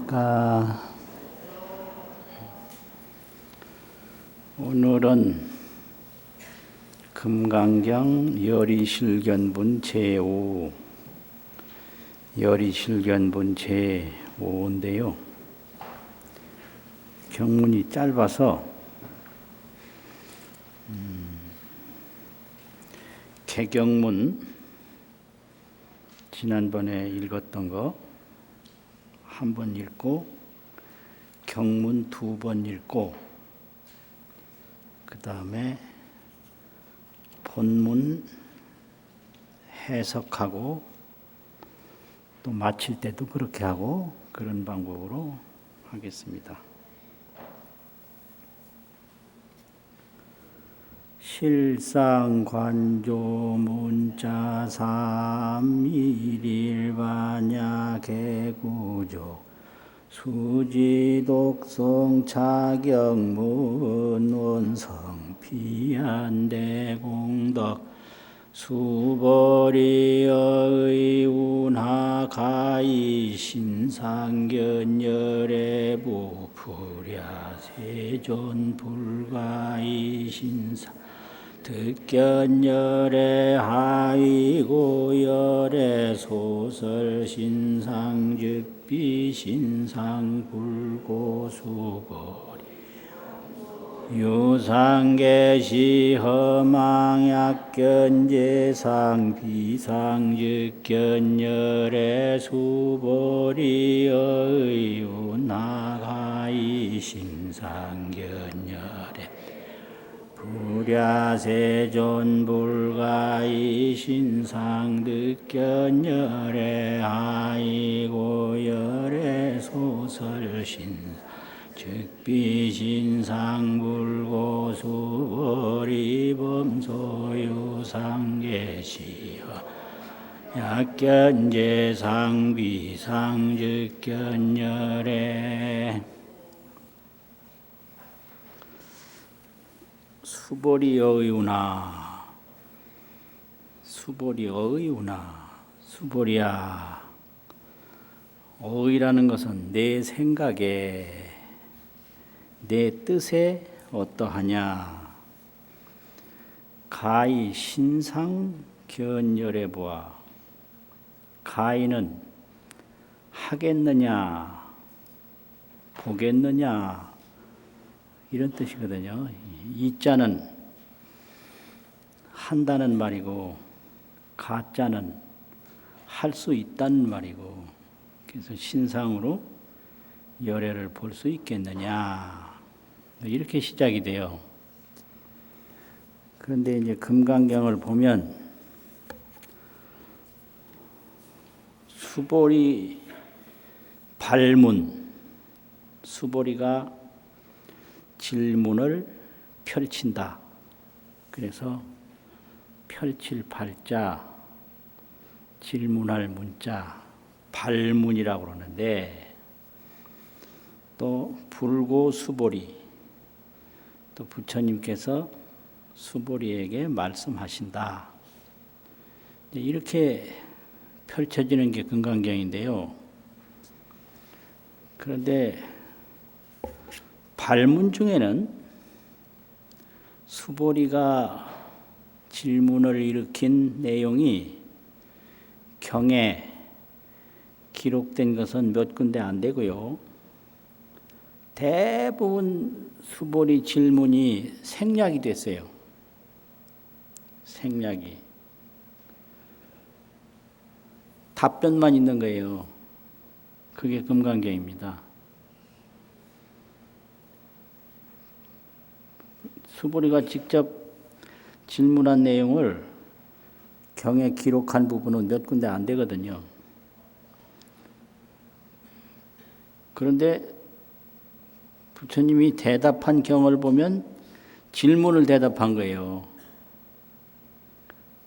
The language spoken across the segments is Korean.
안녕하십니까. 오늘은 금강경 열이실견분 제5 열이실견분 제5인데요. 경문이 짧아서 개경문 지난번에 읽었던 거 한 번 읽고 경문 2번 읽고 그 다음에 본문 해석하고 또 마칠 때도 그렇게 하고 그런 방법으로 하겠습니다. 실상관조문자 삼일일반야개구조 수지독성 차경문 원성 비안대공덕 수보리의 운하가이 신상견열애부 불야세존불가이 신상 득견열애 하위고열애 소설신상즉비 신상불고수보리 유상계시 험항약견제상 비상즉견열애 수보리의 운하가이 신상견열애 불야세존불가이 신상득견열애 하이고열애 소설신 즉비신상불고수보리범소유상계시허 약견제상 비상즉견열애 수보리어의우나 수보리어의우나 수보리야 어의라는 것은 내 생각에 내 뜻에 어떠하냐 가히 신상견열해 보아 가히는 하겠느냐 보겠느냐 이런 뜻이거든요. 이자는 한다는 말이고 가자는 할 수 있다는 말이고 그래서 신상으로 열애를 볼 수 있겠느냐 이렇게 시작이 돼요. 그런데 이제 금강경을 보면 수보리 발문 수보리가 질문을 펼친다. 그래서 펼칠 발자, 질문할 문자, 발문이라고 그러는데 또 불고 수보리, 또 부처님께서 수보리에게 말씀하신다. 이렇게 펼쳐지는 게 금강경인데요. 그런데 발문 중에는 수보리가 질문을 일으킨 내용이 경에 기록된 것은 몇 군데 안 되고요. 대부분 수보리 질문이 생략이 됐어요. 생략이. 답변만 있는 거예요. 그게 금강경입니다. 수보리가 직접 질문한 내용을 경에 기록한 부분은 몇 군데 안 되거든요. 그런데 부처님이 대답한 경을 보면 질문을 대답한 거예요.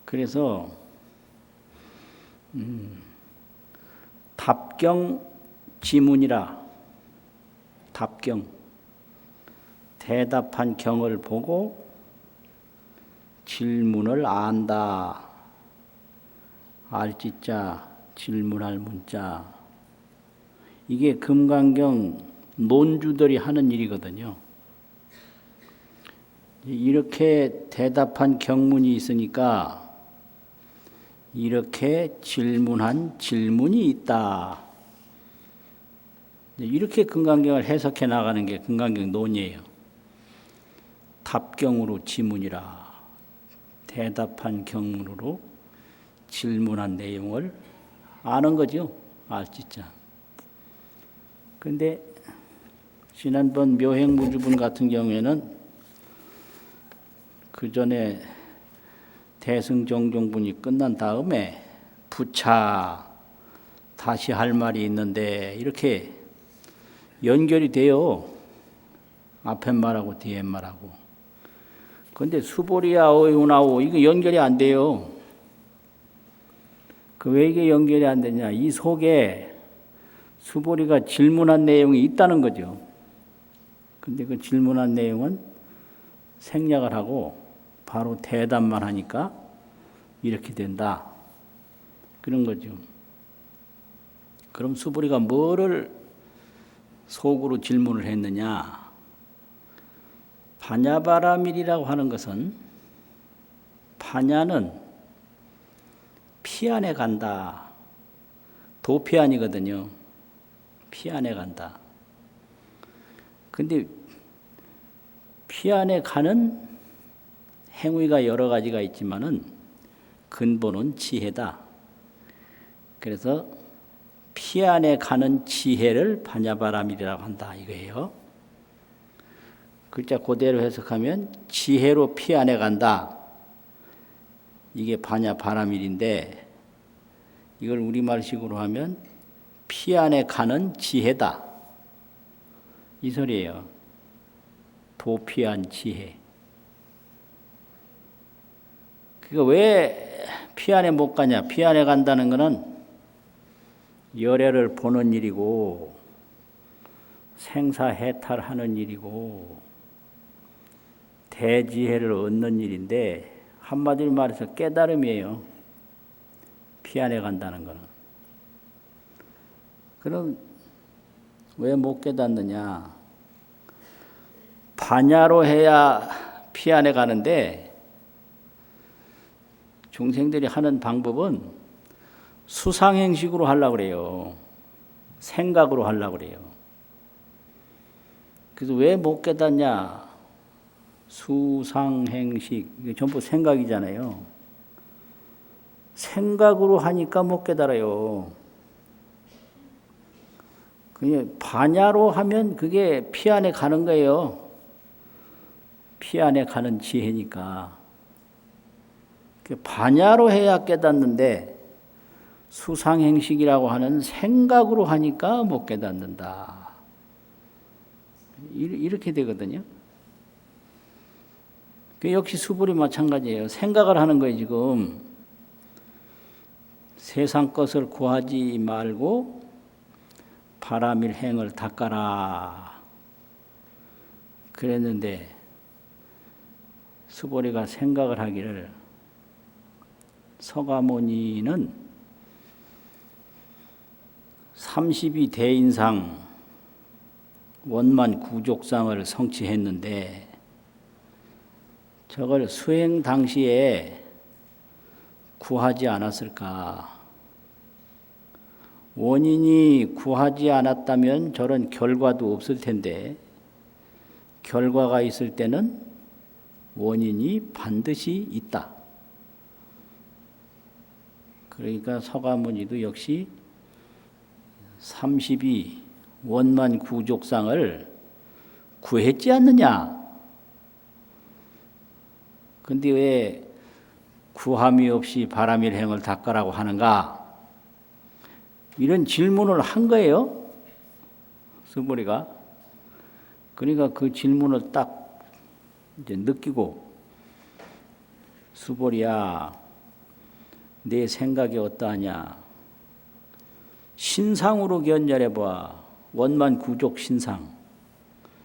그래서 답경 지문이라 답경 대답한 경을 보고 질문을 안다. 알지자 질문할 문자 이게 금강경 논주들이 하는 일이거든요. 이렇게 대답한 경문이 있으니까 이렇게 질문한 질문이 있다. 이렇게 금강경을 해석해 나가는 게 금강경 논이에요. 답경으로 지문이라. 대답한 경문으로 질문한 내용을 아는 거죠. 알지자. 근데 지난번 묘행무주분 같은 경우에는 그 전에 대승정종분이 끝난 다음에 부차 다시 할 말이 있는데 이렇게 연결이 돼요. 앞에 말하고 뒤에 말하고. 그런데 수보리야 어이훈아오 이거 연결이 안 돼요. 그 왜 이게 연결이 안 되냐? 이 속에 수보리가 질문한 내용이 있다는 거죠. 근데 그 질문한 내용은 생략을 하고 바로 대답만 하니까 이렇게 된다. 그런 거죠. 그럼 수보리가 뭐를 속으로 질문을 했느냐? 파냐바라밀이라고 하는 것은 파냐는 피 안에 간다. 도피 아니거든요. 피 안에 간다. 근데 피 안에 가는 행위가 여러 가지가 있지만은 근본은 지혜다. 그래서 피 안에 가는 지혜를 파냐바라밀이라고 한다 이거예요. 글자 그대로 해석하면 지혜로 피 안에 간다. 이게 파냐바라밀인데 이걸 우리말식으로 하면 피 안에 가는 지혜다. 이 소리예요. 도피한 지혜. 그러니까 왜 피 안에 못 가냐? 피 안에 간다는 것은 열애를 보는 일이고 생사해탈하는 일이고 대지혜를 얻는 일인데 한마디로 말해서 깨달음이에요. 피 안에 간다는 것은. 그럼 왜 못 깨닫느냐? 반야로 해야 피 안에 가는데 중생들이 하는 방법은 수상행식으로 하려고 그래요. 생각으로 하려고 그래요. 그래서 왜 못 깨닫냐? 수상행식, 이게 전부 생각이잖아요. 생각으로 하니까 못 깨달아요. 그냥 반야로 하면 그게 피 안에 가는 거예요. 피 안에 가는 지혜니까. 반야로 해야 깨닫는데 수상행식이라고 하는 생각으로 하니까 못 깨닫는다. 이렇게 되거든요. 역시 수불이 마찬가지예요. 생각을 하는 거예요, 지금. 세상 것을 구하지 말고 바람일 행을 닦아라. 그랬는데 수보리가 생각을 하기를 서가모니는 32 대인상 원만 구족상을 성취했는데 저걸 수행 당시에 구하지 않았을까? 원인이 구하지 않았다면 저런 결과도 없을 텐데 결과가 있을 때는 원인이 반드시 있다. 그러니까 서가모니도 역시 32 원만 구족상을 구했지 않느냐? 근데 왜 구함이 없이 바람일행을 닦으라고 하는가? 이런 질문을 한 거예요. 수보리가. 그러니까 그 질문을 딱 이제 느끼고 수보리야 내 생각이 어떠하냐? 신상으로 견절해 봐. 원만 구족 신상,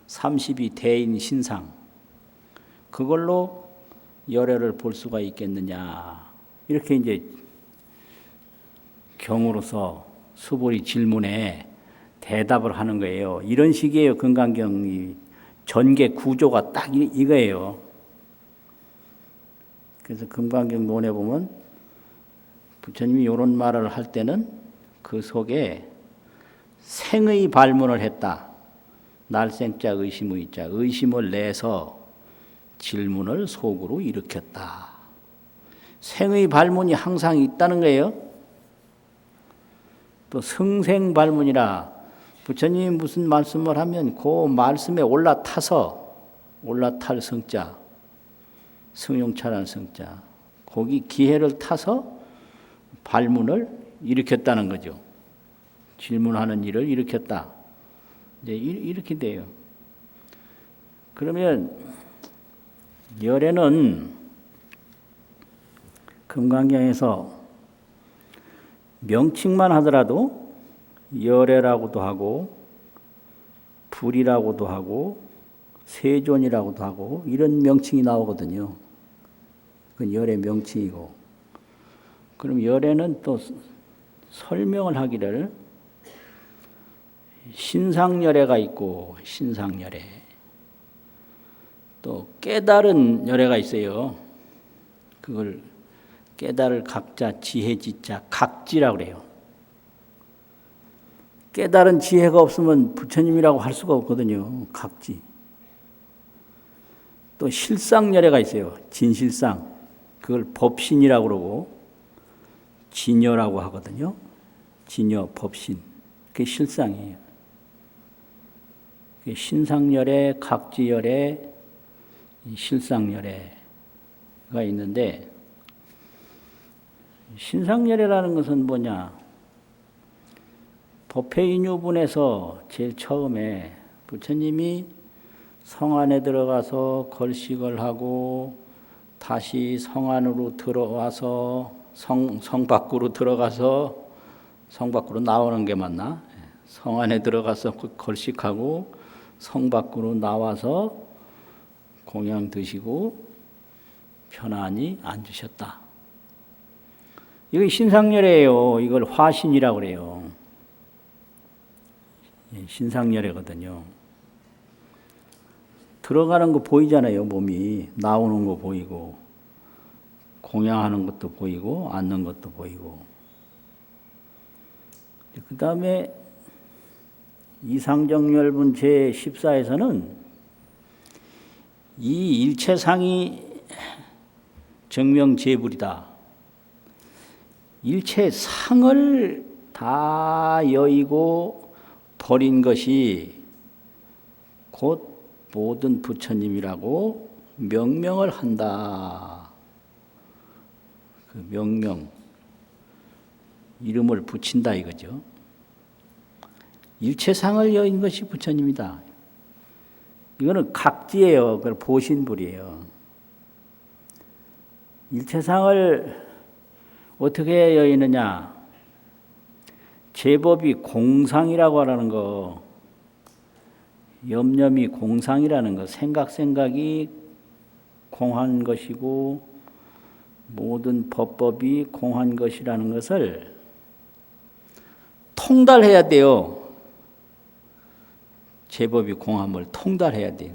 32 대인 신상. 그걸로 열애를 볼 수가 있겠느냐? 이렇게 이제 경으로서 수보리 질문에 대답을 하는 거예요. 이런 식이에요. 금강경이 전개 구조가 딱 이거예요. 그래서 금강경 논에 보면 부처님이 이런 말을 할 때는 그 속에 생의 발문을 했다. 날생자 의심의 자, 의심을 내서 질문을 속으로 일으켰다. 생의 발문이 항상 있다는 거예요. 또 성생 발문이라 부처님이 무슨 말씀을 하면 그 말씀에 올라탈 성자, 성용차라는 성자, 거기 기회를 타서 발문을 일으켰다는 거죠. 질문하는 일을 일으켰다. 이제 이렇게 돼요. 그러면 열애는 금강경에서 명칭만 하더라도 열애라고도 하고 불이라고도 하고 세존이라고도 하고 이런 명칭이 나오거든요. 그건 열애 명칭이고. 그럼 열애는 또 설명을 하기를 신상열애가 있고 신상열애, 또 깨달은 열애가 있어요. 그걸 깨달을 각자 지혜지자 각지라고 그래요. 깨달은 지혜가 없으면 부처님이라고 할 수가 없거든요. 각지. 또 실상열애가 있어요. 진실상. 그걸 법신이라고 그러고 진여라고 하거든요. 진여, 법신. 그게 실상이에요. 그게 신상열애, 각지열애, 실상열애가 있는데 신상열애라는 것은 뭐냐? 법회인유분에서 제일 처음에 부처님이 성 안에 들어가서 걸식을 하고 다시 성 안으로 들어와서 성 밖으로 들어가서 성 밖으로 나오는 게 맞나? 성 안에 들어가서 걸식하고 성 밖으로 나와서 공양 드시고 편안히 앉으셨다. 이거 신상열애예요. 이걸 화신이라고 그래요. 신상열애거든요. 들어가는 거 보이잖아요. 몸이 나오는 거 보이고 공양하는 것도 보이고 앉는 것도 보이고. 그 다음에 이상정열분 제14에서는 이 일체상이 정명제불이다. 일체상을 다 여의고 버린 것이 곧 모든 부처님이라고 명명을 한다. 그 명명, 이름을 붙인다 이거죠. 일체상을 여인 것이 부처님이다. 이거는 각지예요. 그걸 보신불이에요. 일체상을 어떻게 여의느냐? 제법이 공상이라고 하는 거, 염염이 공상이라는 거, 생각이 공한 것이고 모든 법법이 공한 것이라는 것을 통달해야 돼요. 제법이 공함을 통달해야 돼요.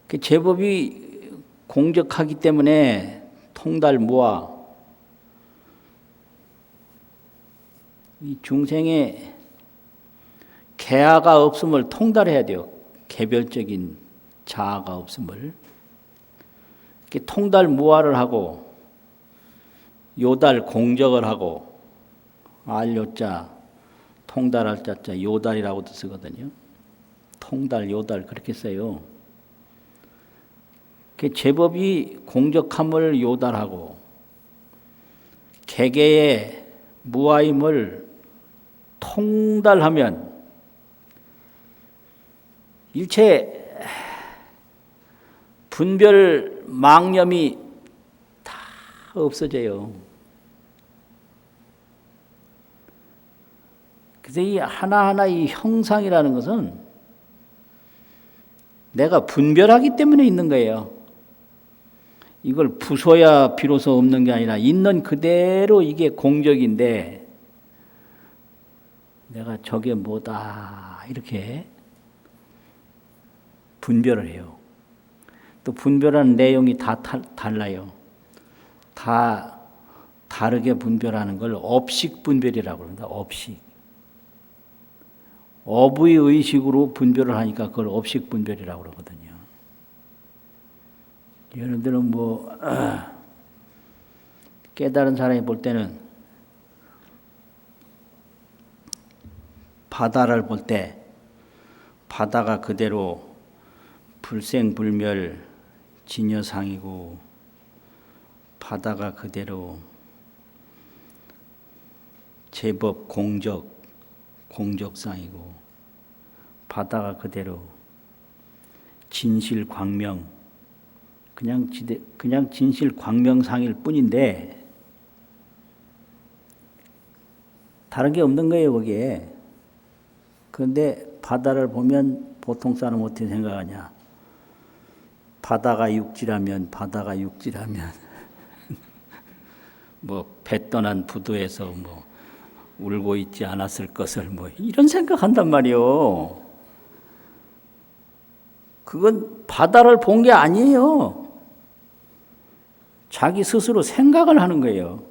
그 제법이 공적하기 때문에 통달 무아. 이 중생의 개아가 없음을 통달해야 돼요. 개별적인 자아가 없음을. 이렇게 통달 무아를 하고 요달 공적을 하고 알요자 통달할 자자 요달이라고도 쓰거든요. 통달 요달 그렇게 써요. 제법이 공적함을 요달하고 개개의 무아임을 통달하면 일체 분별 망념이 다 없어져요. 그래서 이 하나하나 이 형상이라는 것은 내가 분별하기 때문에 있는 거예요. 이걸 부숴야 비로소 없는 게 아니라 있는 그대로 이게 공적인데 내가 저게 뭐다 이렇게 분별을 해요. 또 분별하는 내용이 다 달라요. 다 다르게 분별하는 걸 업식 분별이라고 합니다. 업식. 업의 의식으로 분별을 하니까 그걸 업식 분별이라고 그러거든요. 여러분들은 깨달은 사람이 볼 때는 바다를 볼 때 바다가 그대로 불생불멸 진여상이고 바다가 그대로 제법 공적상이고 바다가 그대로 진실광명 그냥 진실광명상일 뿐인데 다른 게 없는 거예요 거기에. 그런데 바다를 보면 보통 사람 어떻게 생각하냐. 바다가 육지라면 배 떠난 부두에서 울고 있지 않았을 것을 이런 생각한단 말이요. 그건 바다를 본 게 아니에요. 자기 스스로 생각을 하는 거예요.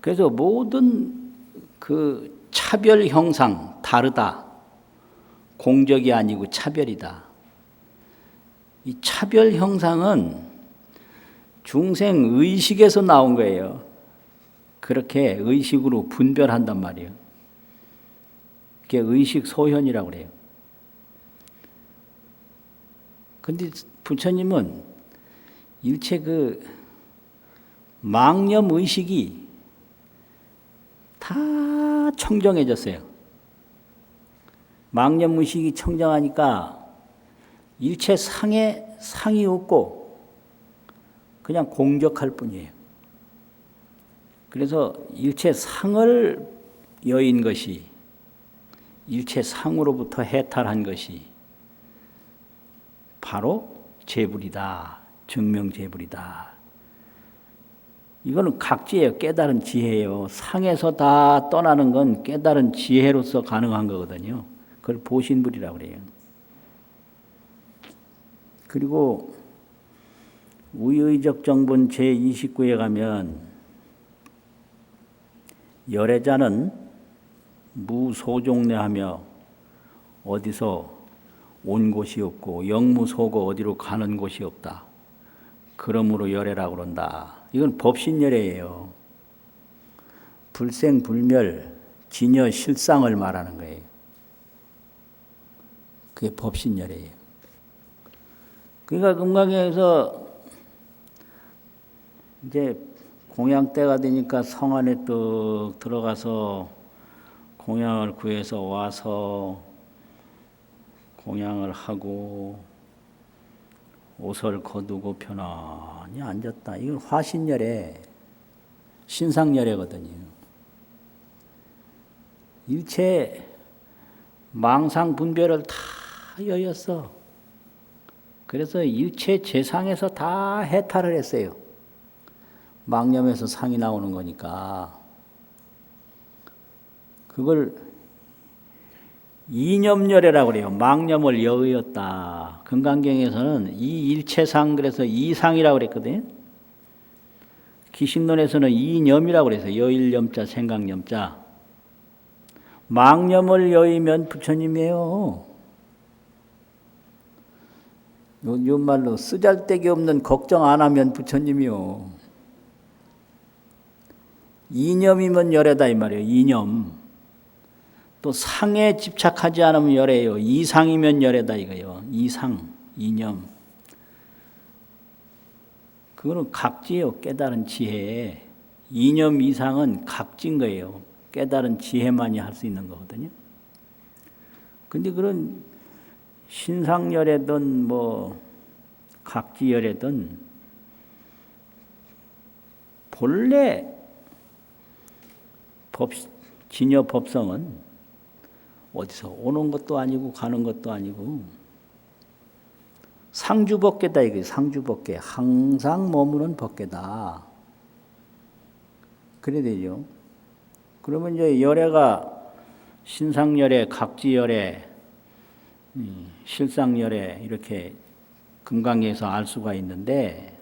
그래서 모든 그 차별 형상 다르다. 공적이 아니고 차별이다. 이 차별 형상은 중생 의식에서 나온 거예요. 그렇게 의식으로 분별한단 말이에요. 그게 의식 소현이라고 그래요. 근데 부처님은 일체 그 망념 의식이 다 청정해졌어요. 망념 의식이 청정하니까 일체 상에 상이 없고 그냥 공적할 뿐이에요. 그래서 일체 상을 여인 것이 일체 상으로부터 해탈한 것이 바로 재불이다. 증명재불이다. 이거는 각지예요. 깨달은 지혜예요. 상에서 다 떠나는 건 깨달은 지혜로서 가능한 거거든요. 그걸 보신불이라고 그래요. 그리고 우의적 정분 제29에 가면 열애자는 무소종례하며 어디서 온 곳이 없고 영무소고 어디로 가는 곳이 없다. 그러므로 열애라고 그런다. 이건 법신열애예요. 불생불멸 진여 실상을 말하는 거예요. 그게 법신열애예요. 그러니까 금강경에서 이제 공양 때가 되니까 성 안에 또 들어가서 공양을 구해서 와서 공양을 하고 옷을 거두고 편안히 앉았다. 이건 화신열애, 신상열애거든요. 일체 망상 분별을 다 여였어. 그래서 일체 재상에서 다 해탈을 했어요. 망념에서 상이 나오는 거니까. 그걸 이념열애라고 그래요. 망념을 여의었다. 금강경에서는 이 일체상 그래서 이상이라고 그랬거든요. 기신론에서는 이념이라고 그래서 여일념자 생각념자. 망념을 여의면 부처님이에요. 요 말로 쓰잘데기 없는 걱정 안 하면 부처님이요. 이념이면 열애다 이 말이에요. 이념. 또 상에 집착하지 않으면 열애예요. 이상이면 열애다 이거예요. 이상, 이념. 그거는 각지예요. 깨달은 지혜. 이념 이상은 각지인 거예요. 깨달은 지혜만이 할 수 있는 거거든요. 근데 그런 신상열애든 각지열애든 본래 진여 법성은 어디서 오는 것도 아니고 가는 것도 아니고 상주법계다 이거예요. 상주법계. 항상 머무는 법계다. 그래야 되죠. 그러면 이제 열애가 신상열애, 각지열애, 실상열애 이렇게 금강경에서 알 수가 있는데,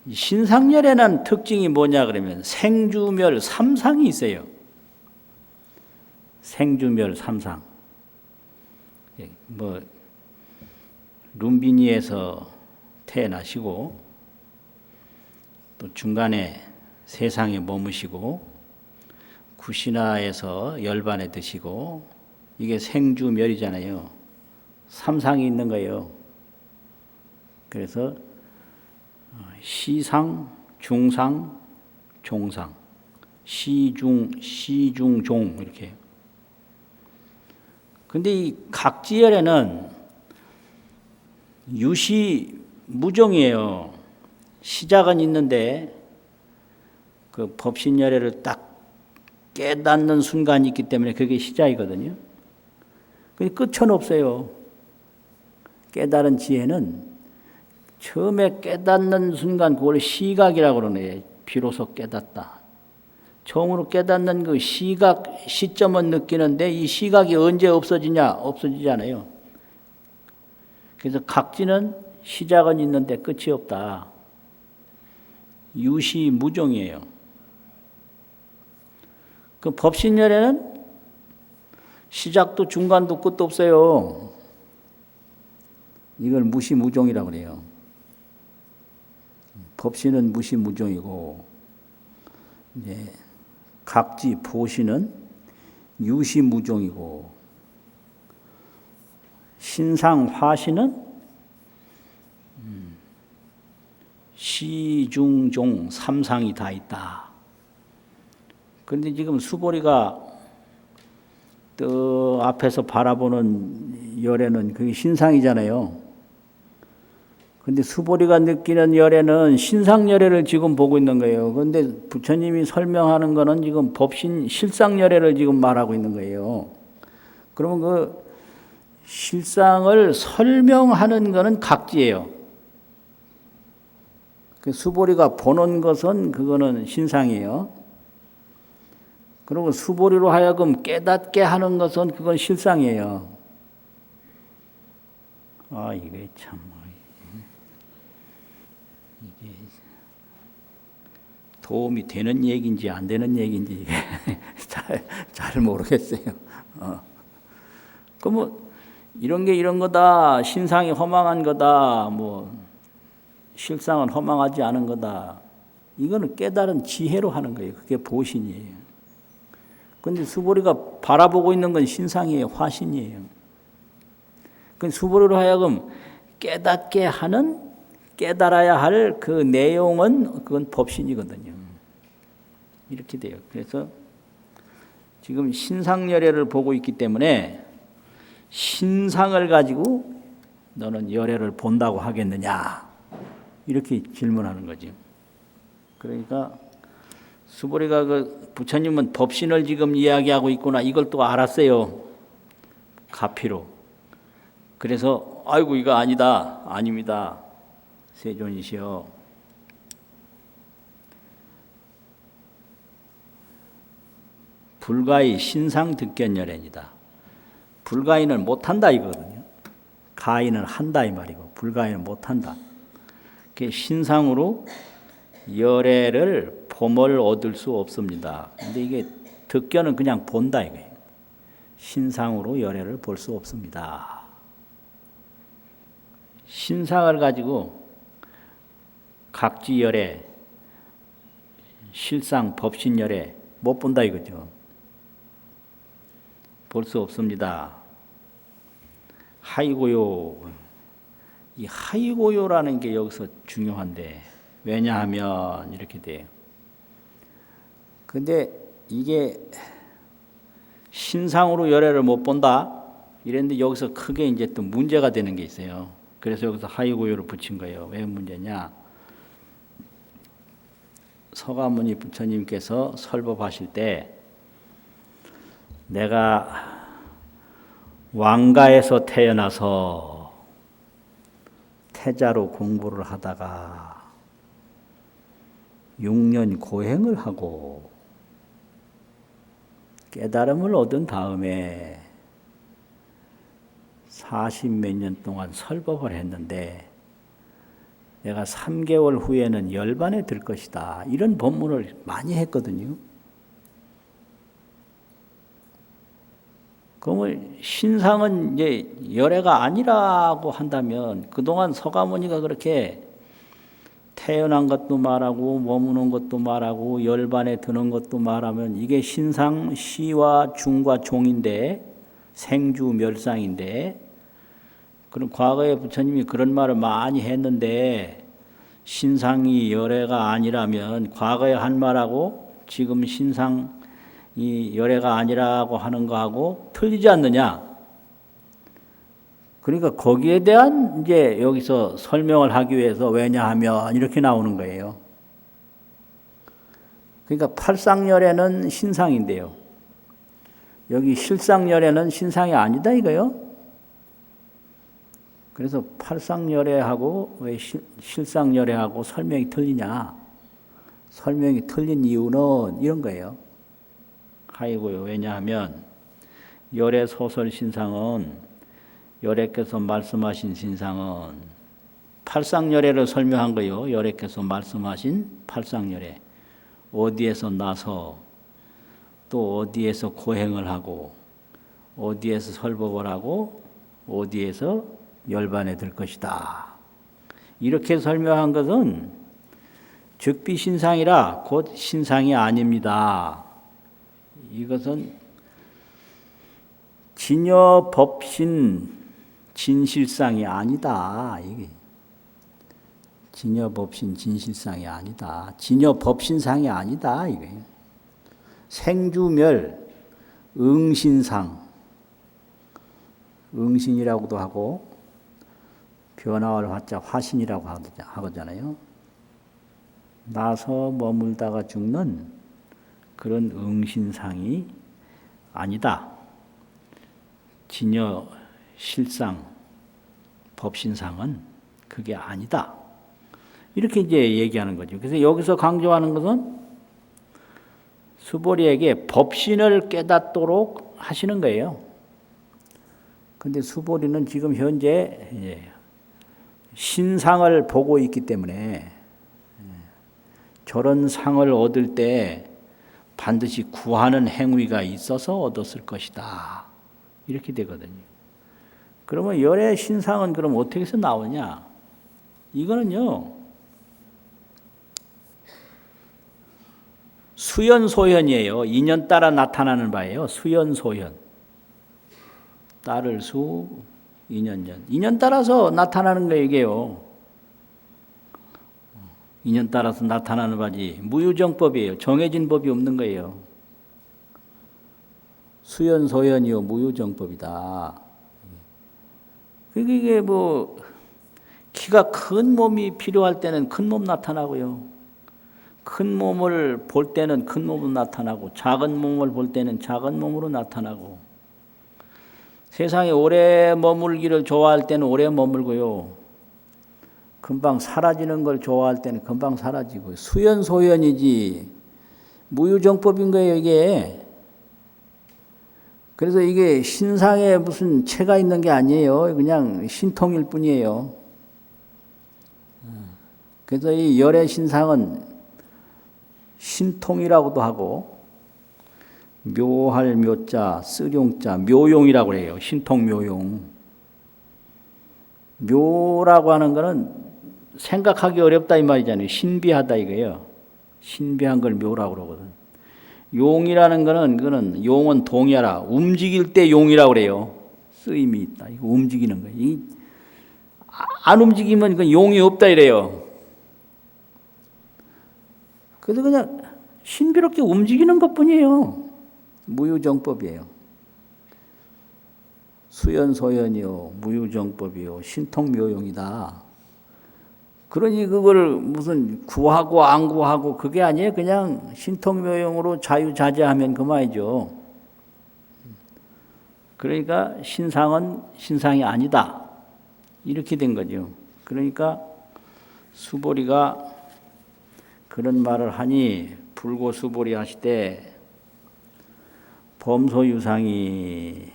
신상열애는 특징이 뭐냐 그러면 생주멸 삼상이 있어요. 생주멸 삼상. 뭐 룸비니에서 태어나시고 또 중간에 세상에 머무시고 구시나에서 열반에 드시고, 이게 생주멸이잖아요. 삼상이 있는 거예요. 그래서 시상, 중상, 종상, 시중종 이렇게. 근데 이 각지열애는 유시무종이에요. 시작은 있는데 그 법신열애를 딱 깨닫는 순간이 있기 때문에 그게 시작이거든요. 근데 끝은 없어요. 깨달은 지혜는 처음에 깨닫는 순간 그걸 시각이라고 그러네. 비로소 깨닫다. 처음으로 깨닫는 그 시각 시점은 느끼는데 이 시각이 언제 없어지냐? 없어지지 않아요. 그래서 각지는 시작은 있는데 끝이 없다. 유시무종이에요. 그 법신열애는 시작도 중간도 끝도 없어요. 이걸 무시무종이라고 그래요. 법신은 무시무종이고, 이제 각지 보신은 유시무종이고, 신상 화신은 시중종 삼상이 다 있다. 그런데 지금 수보리가 또 앞에서 바라보는 열애는 그게 신상이잖아요. 근데 수보리가 느끼는 열애는 신상열애를 지금 보고 있는 거예요. 그런데 부처님이 설명하는 거는 지금 법신 실상열애를 지금 말하고 있는 거예요. 그러면 그 실상을 설명하는 거는 각지예요. 그 수보리가 보는 것은 그거는 신상이에요. 그리고 수보리로 하여금 깨닫게 하는 것은 그건 실상이에요. 아, 이게 참, 이게 도움이 되는 얘기인지 안 되는 얘기인지 잘 모르겠어요. 그 뭐 이런 게 이런 거다, 신상이 허망한 거다, 뭐 실상은 허망하지 않은 거다. 이거는 깨달은 지혜로 하는 거예요. 그게 보신이에요. 그런데 수보리가 바라보고 있는 건 신상이에요. 화신이에요. 그 수보리로 하여금 깨닫게 하는, 깨달아야 할 그 내용은 그건 법신이거든요. 이렇게 돼요. 그래서 지금 신상열애를 보고 있기 때문에 신상을 가지고 너는 열애를 본다고 하겠느냐, 이렇게 질문하는 거죠. 그러니까 수보리가 그 부처님은 법신을 지금 이야기하고 있구나, 이걸 또 알았어요. 가피로. 그래서 아이고 이거 아니다, 아닙니다, 세존이시여. 불가의 신상득견열애니다. 불가인은 못한다 이거거든요. 가인은 한다 이 말이고, 불가인은 못한다. 그 신상으로 열애를 봄을 얻을 수 없습니다. 근데 이게 득견은 그냥 본다 이거예요. 신상으로 열애를 볼 수 없습니다. 신상을 가지고 각지 열애, 실상 법신 열애 못 본다 이거죠. 볼 수 없습니다. 하이고요. 이 하이고요라는 게 여기서 중요한데, 왜냐하면 이렇게 돼요. 근데 이게 신상으로 열애를 못 본다 이랬는데 여기서 크게 이제 또 문제가 되는 게 있어요. 그래서 여기서 하이고요를 붙인 거예요. 왜 문제냐? 서가모니 부처님께서 설법하실 때 내가 왕가에서 태어나서 태자로 공부를 하다가 6년 고행을 하고 깨달음을 얻은 다음에 40몇 년 동안 설법을 했는데 내가 3개월 후에는 열반에 들 것이다. 이런 법문을 많이 했거든요. 그러면 신상은 이제 열애가 아니라고 한다면 그동안 서가모니가 그렇게 태어난 것도 말하고 머무는 것도 말하고 열반에 드는 것도 말하면 이게 신상 시와 중과 종인데 생주멸상인데 그럼 과거에 부처님이 그런 말을 많이 했는데 신상이 열애가 아니라면 과거에 한 말하고 지금 신상이 열애가 아니라고 하는 거하고 틀리지 않느냐? 그러니까 거기에 대한 이제 여기서 설명을 하기 위해서 왜냐하면 이렇게 나오는 거예요. 그러니까 팔상열애는 신상인데요. 여기 실상열애는 신상이 아니다 이거요. 그래서 팔상열애하고 왜 실상열애하고 설명이 틀리냐? 설명이 틀린 이유는 이런 거예요. 아이고요. 왜냐하면 열애 소설 신상은 열애께서 말씀하신 신상은 팔상열애를 설명한 거예요. 열애께서 말씀하신 팔상열애. 어디에서 나서 또 어디에서 고행을 하고 어디에서 설법을 하고 어디에서 열반에 들 것이다. 이렇게 설명한 것은 즉비신상이라 곧 신상이 아닙니다. 이것은 진여법신 진실상이 아니다. 이게 진여법신 진실상이 아니다. 진여법신상이 아니다. 이게 생주멸 응신상 응신이라고도 하고 변화할 화자 화신이라고 하거든요. 나서 머물다가 죽는 그런 응신상이 아니다. 진여 실상 법신상은 그게 아니다. 이렇게 이제 얘기하는 거죠. 그래서 여기서 강조하는 것은 수보리에게 법신을 깨닫도록 하시는 거예요. 근데 수보리는 지금 현재 신상을 보고 있기 때문에 저런 상을 얻을 때 반드시 구하는 행위가 있어서 얻었을 것이다. 이렇게 되거든요. 그러면 열애 신상은 그럼 어떻게 해서 나오냐? 이거는요, 수연소현이에요. 인연 따라 나타나는 바예요. 수연소현. 따를 수, 인연연. 인연 따라서 나타나는 거예요, 이게요. 인연 따라서 나타나는 바지 무유정법이에요. 정해진 법이 없는 거예요. 수연소연이요 무유정법이다. 이게 뭐 키가 큰 몸이 필요할 때는 큰 몸 나타나고요. 큰 몸을 볼 때는 큰 몸으로 나타나고 작은 몸을 볼 때는 작은 몸으로 나타나고 세상에 오래 머물기를 좋아할 때는 오래 머물고요. 금방 사라지는 걸 좋아할 때는 금방 사라지고 수연소연이지 무유정법인 거예요 이게. 그래서 이게 신상에 무슨 체가 있는 게 아니에요. 그냥 신통일 뿐이에요. 그래서 이 열애 신상은 신통이라고도 하고 묘할 묘자, 쓰룡자, 묘용이라고 해요. 신통 묘용. 묘라고 하는 거는 생각하기 어렵다 이 말이잖아요. 신비하다 이거예요. 신비한 걸 묘라고 그러거든. 용이라는 거는 그거는 용은 동의하라. 움직일 때 용이라고 그래요. 쓰임이 있다. 이거 움직이는 거예요. 안 움직이면 그 용이 없다 이래요. 그래서 그냥 신비롭게 움직이는 것뿐이에요. 무유정법이에요. 수연소연이요, 무유정법이요, 신통묘용이다. 그러니 그걸 무슨 구하고 안 구하고 그게 아니에요. 그냥 신통묘용으로 자유자재하면 그만이죠. 그러니까 신상은 신상이 아니다. 이렇게 된 거죠. 그러니까 수보리가 그런 말을 하니 불고수보리 하시되 범소유상이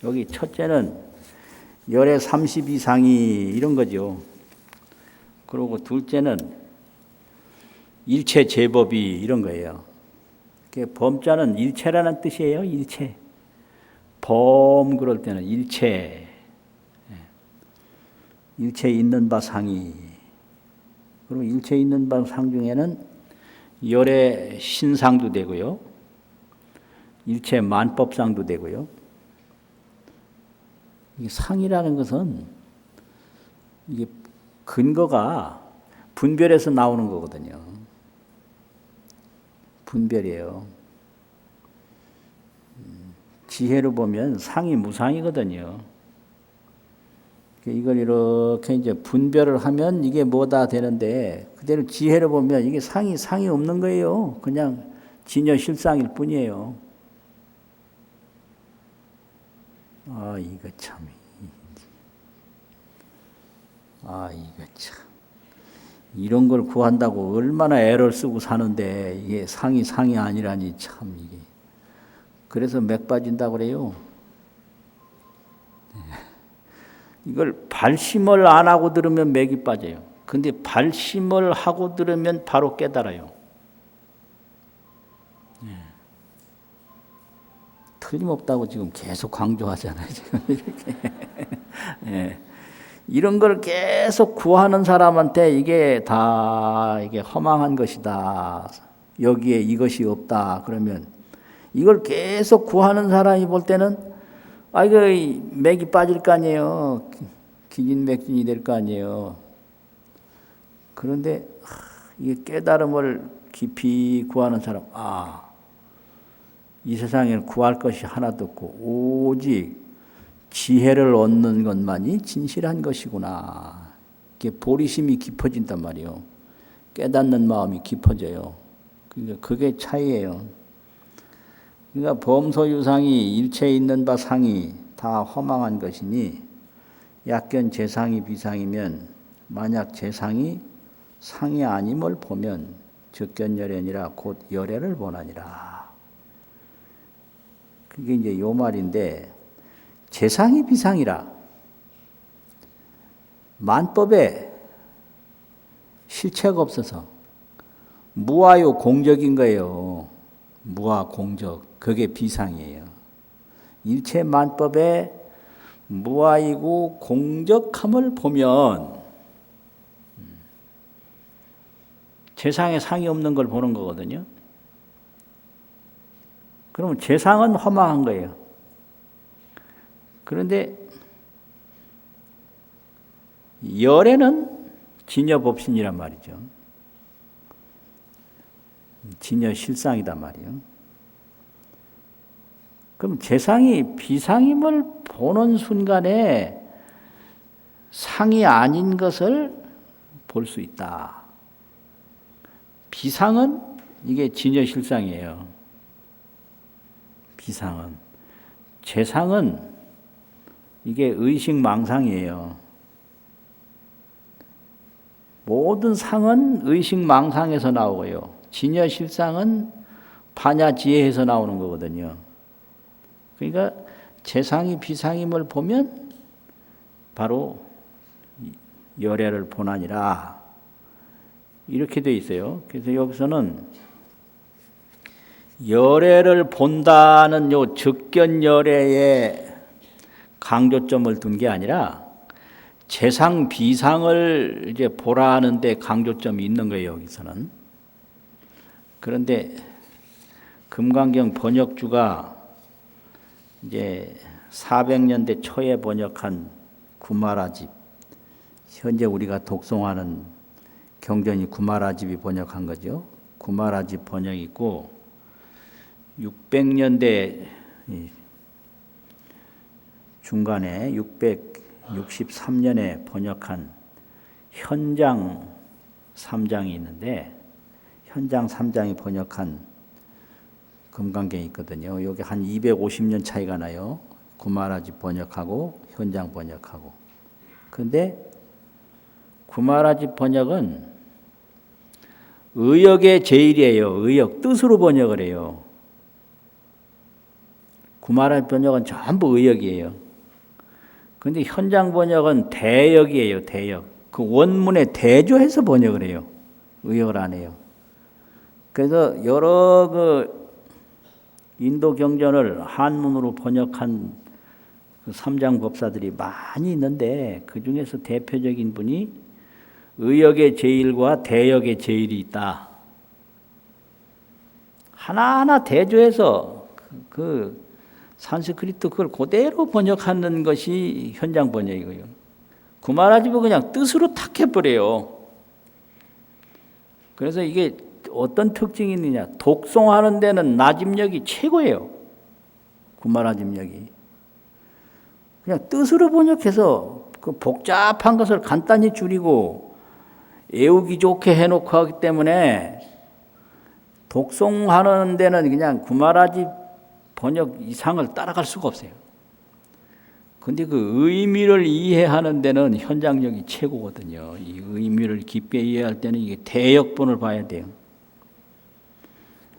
여기 첫째는 열애 30 이상이 이런 거죠. 그리고 둘째는 일체 제법이 이런 거예요. 범자는 일체라는 뜻이에요. 일체. 범 그럴 때는 일체. 일체 있는 바 상이. 그리고 일체 있는 바 상 중에는 열애 신상도 되고요. 일체 만법상도 되고요. 이 상이라는 것은 이게 근거가 분별에서 나오는 거거든요. 분별이에요. 지혜로 보면 상이 무상이거든요. 이걸 이렇게 이제 분별을 하면 이게 뭐다 되는데 그대로 지혜로 보면 이게 상이 없는 거예요. 그냥 진여 실상일 뿐이에요. 이거 참. 이거 참. 이런 걸 구한다고 얼마나 애를 쓰고 사는데 이게 상이 아니라니 참 이게. 그래서 맥 빠진다고 그래요. 이걸 발심을 안 하고 들으면 맥이 빠져요. 근데 발심을 하고 들으면 바로 깨달아요. 틀림없다고 지금 계속 강조하잖아요. 지금 이렇게. 이런 걸 계속 구하는 사람한테 이게 다 이게 허망한 것이다. 여기에 이것이 없다. 그러면 이걸 계속 구하는 사람이 볼 때는 이거 맥이 빠질 거 아니에요. 기진맥진이 될 거 아니에요. 그런데 이게 깨달음을 깊이 구하는 사람, 이 세상에는 구할 것이 하나도 없고 오직 지혜를 얻는 것만이 진실한 것이구나. 이게 보리심이 깊어진단 말이에요. 깨닫는 마음이 깊어져요. 그러니까 그게 차이예요. 그러니까 범소유상이 일체에 있는 바 상이 다 허망한 것이니 약견 재상이 비상이면 만약 재상이 상이 아님을 보면 적견열애니라 곧 열애를 보나니라. 그게 이제 요 말인데 재상이 비상이라 만법에 실체가 없어서 무아요 공적인 거예요. 무아 공적. 그게 비상이에요. 일체 만법에 무아이고 공적함을 보면 재상에 상이 없는 걸 보는 거거든요. 그러면 재상은 허망한 거예요. 그런데 열애는 진여법신이란 말이죠. 진여 실상이단 말이에요. 그럼 재상이 비상임을 보는 순간에 상이 아닌 것을 볼 수 있다. 비상은 이게 진여 실상이에요. 비상은. 재상은 이게 의식망상이에요. 모든 상은 의식망상에서 나오고요. 진여 실상은 반야지혜에서 나오는 거거든요. 그러니까 재상이 비상임을 보면 바로 열애를 보나니라 이렇게 돼 있어요. 그래서 여기서는 열애를 본다는 요 적견열애에 강조점을 둔 게 아니라 재상 비상을 이제 보라는 데 강조점이 있는 거예요. 여기서는. 그런데 금강경 번역주가 이제 400년대 초에 번역한 구마라집, 현재 우리가 독송하는 경전이 구마라집이 번역한 거죠. 구마라집 번역이 있고 600년대 중간에 663년에 번역한 현장 3장이 있는데 현장 3장이 번역한 금강경이 있거든요. 여기 한 250년 차이가 나요. 구마라집 번역하고 현장 번역하고. 그런데 구마라집 번역은 의역의 제일이에요. 의역, 뜻으로 번역을 해요. 구말하집 번역은 전부 의역이에요. 근데 현장 번역은 대역이에요, 대역. 그 원문에 대조해서 번역을 해요. 의역을 안 해요. 그래서 여러 그 인도 경전을 한문으로 번역한 그 삼장 법사들이 많이 있는데 그 중에서 대표적인 분이 의역의 제일과 대역의 제일이 있다. 하나하나 대조해서 그 산스크리트 그걸 그대로 번역하는 것이 현장 번역이고요. 구말하집은 그냥 뜻으로 탁 해버려요. 그래서 이게 어떤 특징이 있느냐. 독송하는 데는 나집력이 최고예요. 구말하집력이. 그냥 뜻으로 번역해서 그 복잡한 것을 간단히 줄이고 애우기 좋게 해놓고 하기 때문에 독송하는 데는 그냥 구말하집 번역 이상을 따라갈 수가 없어요. 근데 그 의미를 이해하는 데는 현장력이 최고거든요. 이 의미를 깊게 이해할 때는 이게 대역본을 봐야 돼요.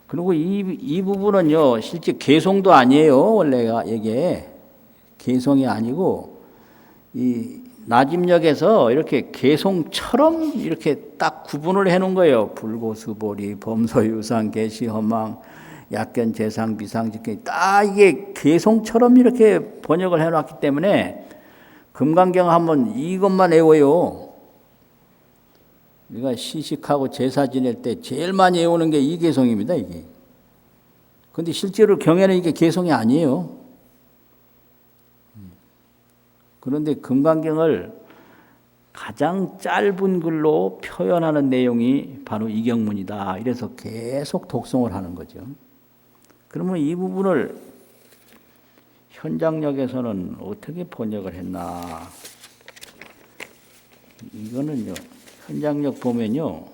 그리고 이 부분은요, 실제 개송도 아니에요. 원래가 이게 개송이 아니고 이 나집역에서 이렇게 개송처럼 이렇게 딱 구분을 해놓은 거예요. 불고수보리, 범소유상, 계시허망, 약견, 재상, 비상, 직견 딱 이게 개송처럼 이렇게 번역을 해놨기 때문에 금강경 하면 이것만 외워요. 우리가 시식하고 제사 지낼 때 제일 많이 외우는 게 이 개송입니다. 이게. 근데 실제로 경에는 이게 개송이 아니에요. 그런데 금강경을 가장 짧은 글로 표현하는 내용이 바로 이 경문이다. 이래서 계속 독송을 하는 거죠. 그러면 이 부분을 현장역에서는 어떻게 번역을 했나? 이거는요, 현장역 보면요,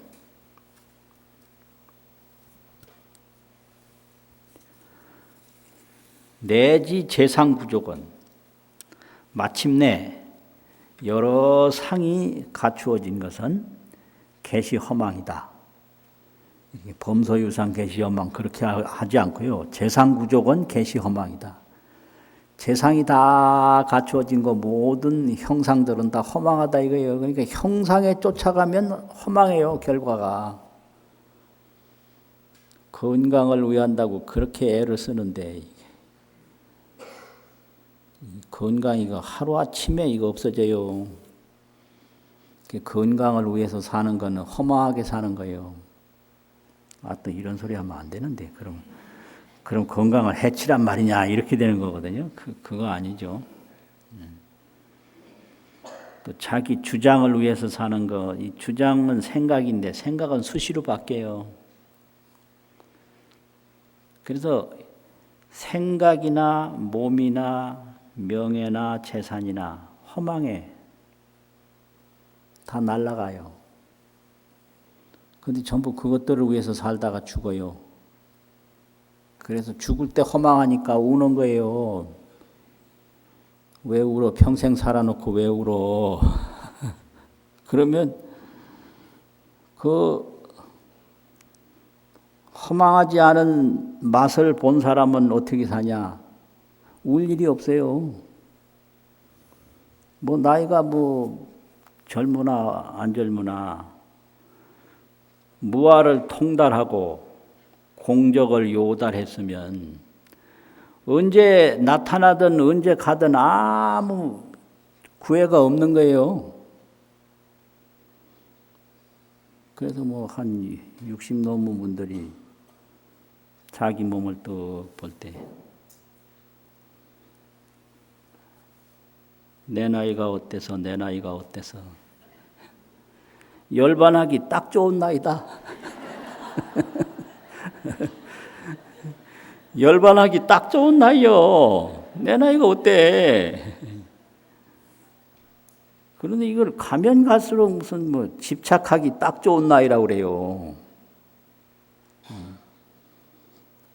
내지 재상 구조건 마침내 여러 상이 갖추어진 것은 계시허망이다. 범소유상 계시허망 그렇게 하지 않고요. 재상구족은 계시허망이다. 재상이 다 갖추어진 거 모든 형상들은 다 허망하다 이거예요. 그러니까 형상에 쫓아가면 허망해요. 결과가. 건강을 위한다고 그렇게 애를 쓰는데 건강이 이거 하루아침에 이거 없어져요. 건강을 위해서 사는 거는 허망하게 사는 거예요. 아, 또 이런 소리 하면 안 되는데, 그럼 건강을 해치란 말이냐, 이렇게 되는 거거든요. 그거 아니죠. 또 자기 주장을 위해서 사는 거, 이 주장은 생각인데, 생각은 수시로 바뀌어요. 그래서 생각이나 몸이나 명예나 재산이나 허망에 다 날아가요. 근데 전부 그것들을 위해서 살다가 죽어요. 그래서 죽을 때 허망하니까 우는 거예요. 왜 울어? 평생 살아놓고 왜 울어? 그러면 그 허망하지 않은 맛을 본 사람은 어떻게 사냐? 울 일이 없어요. 뭐 나이가 뭐 젊으나 안 젊으나 무아를 통달하고 공적을 요달했으면 언제 나타나든 언제 가든 아무 구애가 없는 거예요. 그래서 뭐 한 60 넘은 분들이 자기 몸을 또 볼 때 내 나이가 어때서 내 나이가 어때서 열반하기 딱 좋은 나이다. 열반하기 딱 좋은 나이요. 내 나이가 어때? 그런데 이걸 가면 갈수록 무슨 뭐 집착하기 딱 좋은 나이라고 그래요.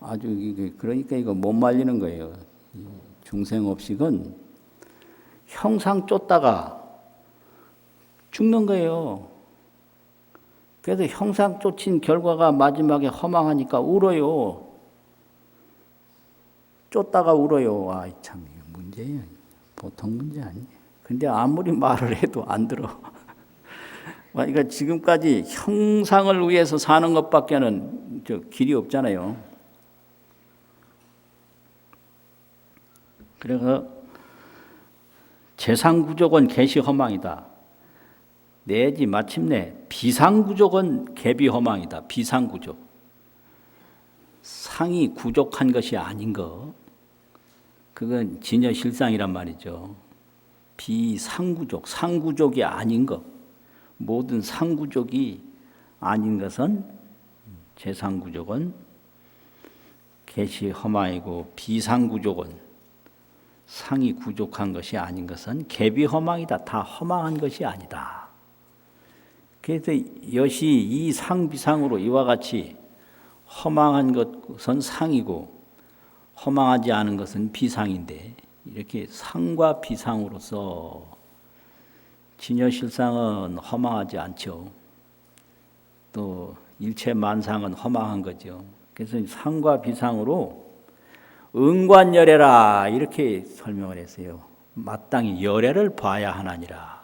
아주 이게 그러니까 이거 못 말리는 거예요. 중생업식은 형상 쫓다가 죽는 거예요. 그래서 형상 쫓인 결과가 마지막에 허망하니까 울어요. 쫓다가 울어요. 아, 참 이거 문제예요. 보통 문제 아니에요. 근데 아무리 말을 해도 안 들어. 그러니까 지금까지 형상을 위해서 사는 것밖에는 길이 없잖아요. 그래서 재상구족은 개시허망이다. 내지 마침내 비상구족은 개비허망이다. 비상구족. 상이 구족한 것이 아닌 거. 그건 진여실상이란 말이죠. 비상구족, 상구족이 아닌 것. 모든 상구족이 아닌 것은 재상구족은 개시허망이고 비상구족은 상이 구족한 것이 아닌 것은 개비허망이다. 다 허망한 것이 아니다. 그래서 여시 이 상비상으로 이와 같이 허망한 것은 상이고 허망하지 않은 것은 비상인데 이렇게 상과 비상으로서 진여실상은 허망하지 않죠. 또 일체만상은 허망한 거죠. 그래서 상과 비상으로 응관열애라 이렇게 설명을 했어요. 마땅히 열애를 봐야 하나니라.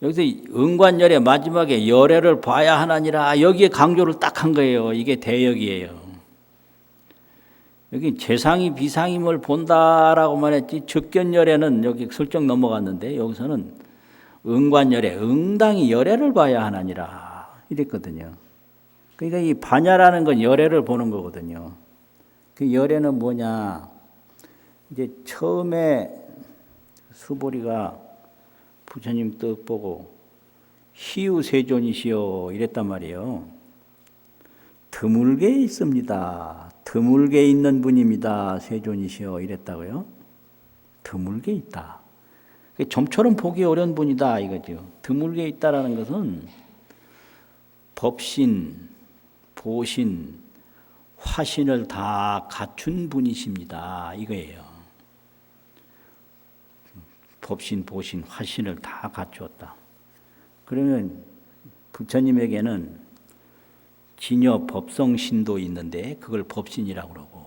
여기서 응관열애 마지막에 열애를 봐야 하나니라 여기에 강조를 딱 한 거예요. 이게 대역이에요. 여기 재상이 비상임을 본다라고만 했지 적견열애는 여기 슬쩍 넘어갔는데 여기서는 응관열애, 응당히 열애를 봐야 하나니라 이랬거든요. 그러니까 이 반야라는 건 열애를 보는 거거든요. 그 열애는 뭐냐? 이제 처음에 수보리가 부처님 뜻 보고 희유세존이시여 이랬단 말이에요. 드물게 있습니다. 드물게 있는 분입니다. 세존이시여 이랬다고요. 드물게 있다. 좀처럼 보기 어려운 분이다 이거죠. 드물게 있다라는 것은 법신, 보신, 화신을 다 갖춘 분이십니다. 이거예요. 법신, 보신, 화신을 다 갖추었다. 그러면 부처님에게는 진여 법성신도 있는데 그걸 법신이라고 그러고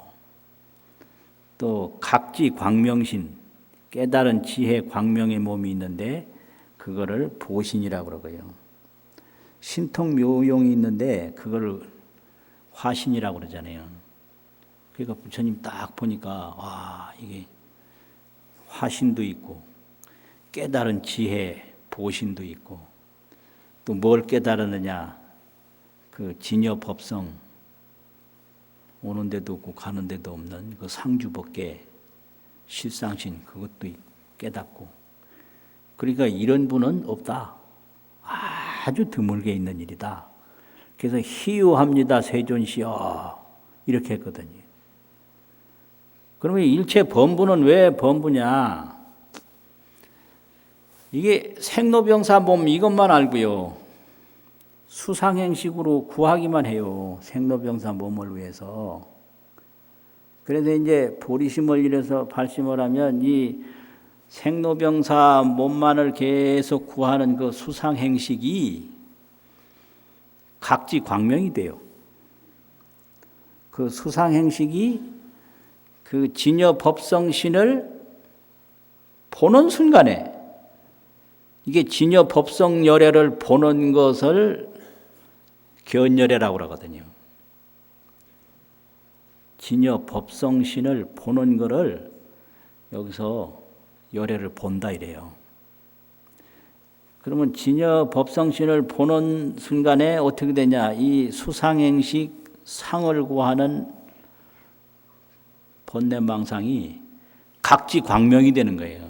또 각지 광명신, 깨달은 지혜 광명의 몸이 있는데 그거를 보신이라고 그러고요. 신통묘용이 있는데 그거를 화신이라고 그러잖아요. 그러니까 부처님 딱 보니까 와 이게 화신도 있고 깨달은 지혜 보신도 있고 또 뭘 깨달았느냐 그 진여 법성 오는 데도 없고 가는 데도 없는 그 상주법계 실상신 그것도 깨닫고 그러니까 이런 분은 없다. 아주 드물게 있는 일이다. 그래서 희유합니다. 세존시여 이렇게 했거든요. 그러면 일체 범부는 왜 범부냐? 이게 생로병사 몸 이것만 알고요. 수상행식으로 구하기만 해요. 생로병사 몸을 위해서. 그래서 이제 보리심을 일해서 발심을 하면 이 생로병사 몸만을 계속 구하는 그 수상행식이 각지 광명이 돼요. 그 수상행식이 그 진여 법성신을 보는 순간에 이게 진여 법성열애를 보는 것을 견열애라고 그러거든요. 진여 법성신을 보는 것을 여기서 열애를 본다 이래요. 그러면 진여 법성신을 보는 순간에 어떻게 되냐? 이 수상행식 상을 구하는 번뇌망상이 각지 광명이 되는 거예요.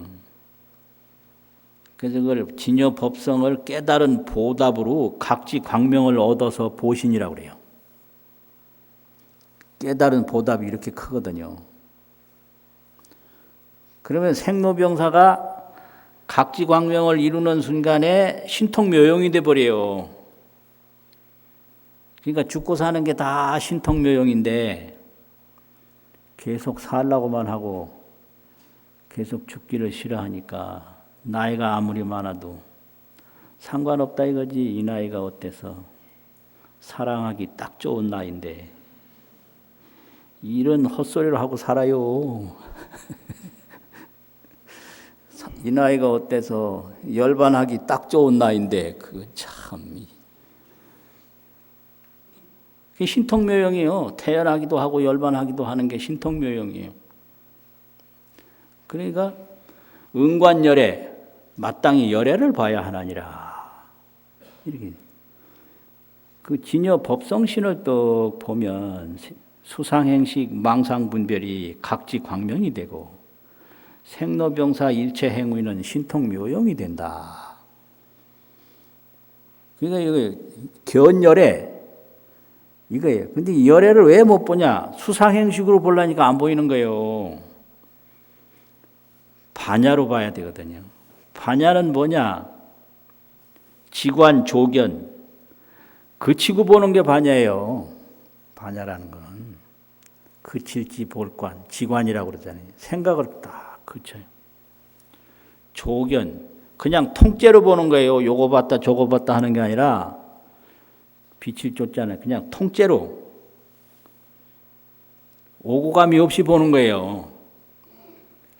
그래서 그걸 진여 법성을 깨달은 보답으로 각지 광명을 얻어서 보신이라고 그래요. 깨달은 보답이 이렇게 크거든요. 그러면 생로병사가 각지 광명을 이루는 순간에 신통묘용이 돼버려요. 그러니까 죽고 사는 게 다 신통묘용인데 계속 살라고만 하고 계속 죽기를 싫어하니까 나이가 아무리 많아도 상관없다 이거지. 이 나이가 어때서 사랑하기 딱 좋은 나이인데 이런 헛소리를 하고 살아요. 이 나이가 어때서 열반하기 딱 좋은 나이인데 그거 참 그게 신통묘용이에요. 태연하기도 하고 열반하기도 하는 게 신통묘용이에요. 그러니까 은관열애 마땅히 열애를 봐야 하나니라. 이렇게 그 진여 법성신을떡 보면 수상행식 망상분별이 각지 광명이 되고 생로병사 일체행위는 신통묘용이 된다. 그러니까 이거 견열애 이거예요. 근데 열애를 왜 못 보냐? 수상행식으로 보려니까 안 보이는 거예요. 반야로 봐야 되거든요. 반야는 뭐냐? 지관, 조견 그치고 보는 게 반야예요. 반야라는 건 그칠지 볼관, 지관이라고 그러잖아요. 생각을 딱 그쳐요. 조견 그냥 통째로 보는 거예요. 요거 봤다 저거 봤다 하는 게 아니라 빛을 쫓잖아요. 그냥 통째로 오고감이 없이 보는 거예요.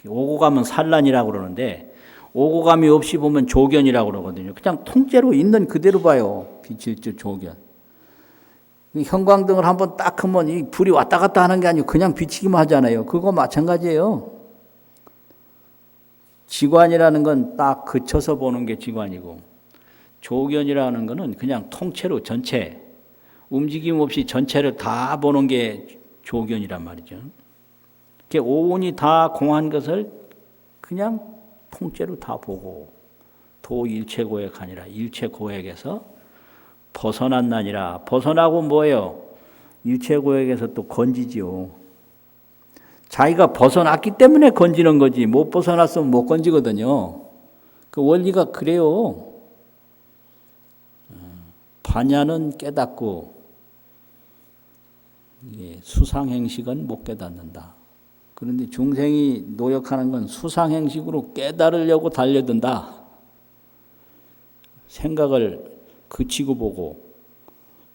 오고감은 산란이라고 그러는데 오고감이 없이 보면 조견이라고 그러거든요. 그냥 통째로 있는 그대로 봐요. 빛을 쫓 조견. 형광등을 한번 딱 하면 이 불이 왔다 갔다 하는 게 아니고 그냥 비치기만 하잖아요. 그거 마찬가지예요. 지관이라는 건 딱 그쳐서 보는 게 지관이고 조견이라는 거는 그냥 통째로 전체 움직임 없이 전체를 다 보는 게 조견이란 말이죠. 오온이 다 공한 것을 그냥 통째로 다 보고 도일체고액 아니라 일체고액에서 벗어났나니라. 벗어나고 뭐예요? 일체고액에서 또 건지지요. 자기가 벗어났기 때문에 건지는 거지 못 벗어났으면 못 건지거든요. 그 원리가 그래요. 반야는 깨닫고 수상행식은 못 깨닫는다. 그런데 중생이 노력하는 건 수상행식으로 깨달으려고 달려든다. 생각을 그치고 보고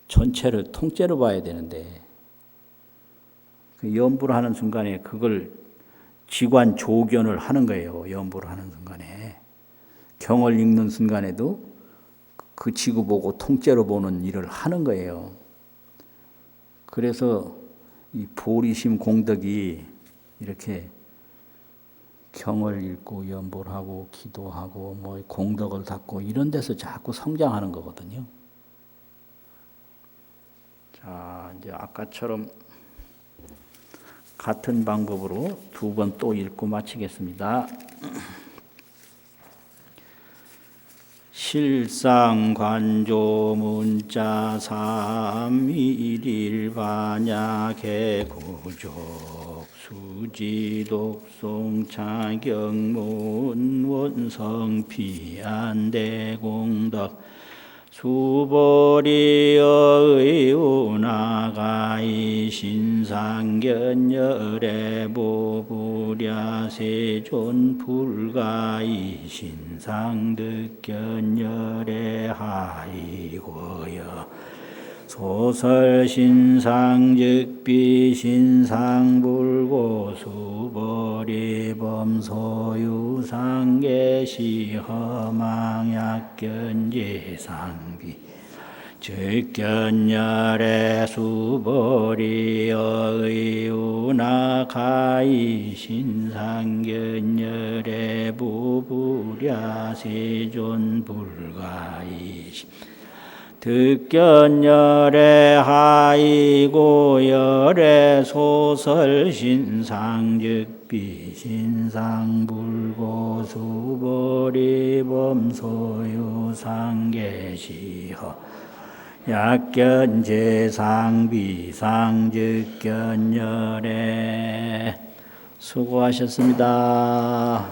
전체를 통째로 봐야 되는데 그 연부를 하는 순간에 그걸 지관 조견을 하는 거예요. 연부를 하는 순간에 경을 읽는 순간에도 그치고 보고 통째로 보는 일을 하는 거예요. 그래서 이 보리심 공덕이 이렇게 경을 읽고 연보를 하고 기도하고 뭐 공덕을 닦고 이런 데서 자꾸 성장하는 거거든요. 자, 이제 아까처럼 같은 방법으로 두 번 또 읽고 마치겠습니다. 실상관조 문자 삼일일 반야개 구족 수지독송 차경문 원성 피안대공덕 수보리의 운하가이 신상견열의 보부랴 세존 불가이 신상득견열의 하이고여 소설 신상즉비 신상불고 수보리범 소유상계시 허망약견제상비 즉견열의 수보리의 운하가이 신상견열의 부부랴 세존 불가이 득견열의 하이고 열의 소설 신상즉비 신상불고 수보리범 소유상계시허 약견제상비 상즉견열의 수고하셨습니다.